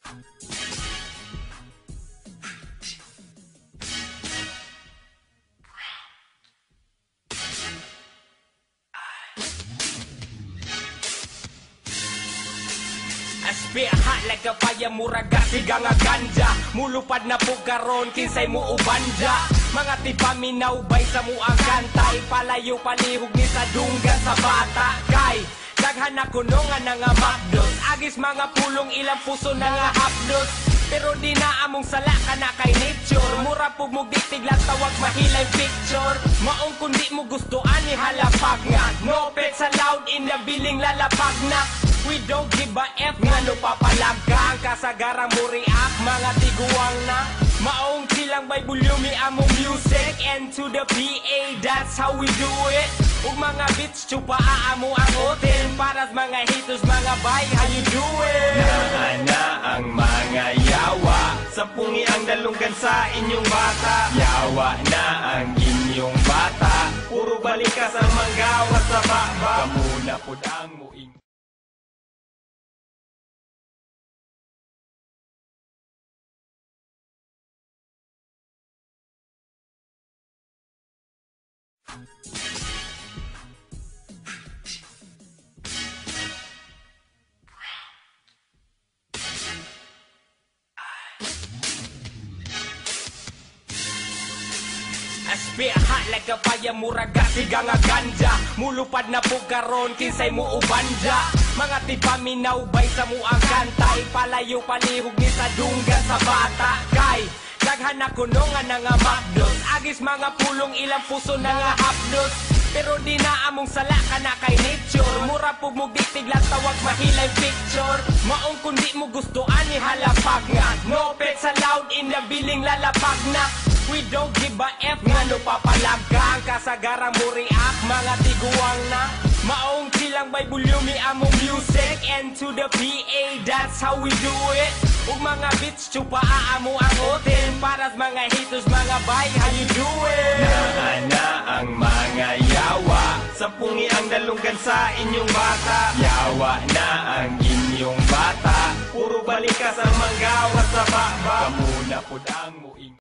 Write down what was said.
Spit hot like a fire, muraga siga nga ganja. Mulupad na po karon, kinsay mo ubanja. Mga tipaminaw bay sa muang kantay. Palayo palihog ni sa dunggan sa bata. Kay daghan na kunongan na nga mapdos. Agis mga pulong ilang puso na nga hapdos. Pero di na among sala ka na kay nature. Mura po mo ditiglas tawag mahilay picture. Maong kundi mo gusto ani halapag nga. No pet sa loud in the biling lalapag na. We don't give a F nga no papalag ka. Ang kasagarang mo react mga tiguang na. Maong silang by volume among music. And to the PA that's how we do it. Ug mga beats chupa aamo ang hotel. Para sa mga haters mga bay, how you doing? Naana ang mga yawa. Sampungi ang dalunggan sa inyong bata. Yawa na ang inyong bata. Puro balikas ang manggawa sa baba. Kamuna pud ang muing. Spit hot like a fire, muraga siga nga ganja. Mulupad na po karon, kinsay mo ubanja. Mga tipaminaw bay sa muang kantay. Palayo palihog ni sa dunggan sa bata. Kay daghan na kunongan na nga mapdos. Agis mga pulong ilang puso na nga hapdos. Pero di na among sala ka na kay nature. Mura po mo ditiglas tawag mahilay picture. Maong kundi mo gusto ani halapag nga. No pet sa loud in the biling lalapag na. We don't give a F nga no papalag ka. Ang kasagarang mo react mga tiguang na. Maong silang by volume among music. And to the PA that's how we do it. Ug mga beats chupa aamo ang hotel. Para sa mga haters mga bay, how you doing? Naana ang mga yawa. Sampungi ang dalunggan sa inyong bata. Yawa na ang inyong bata. Puro balikas ang manggawa sa baba. Kamuna pud ang muing.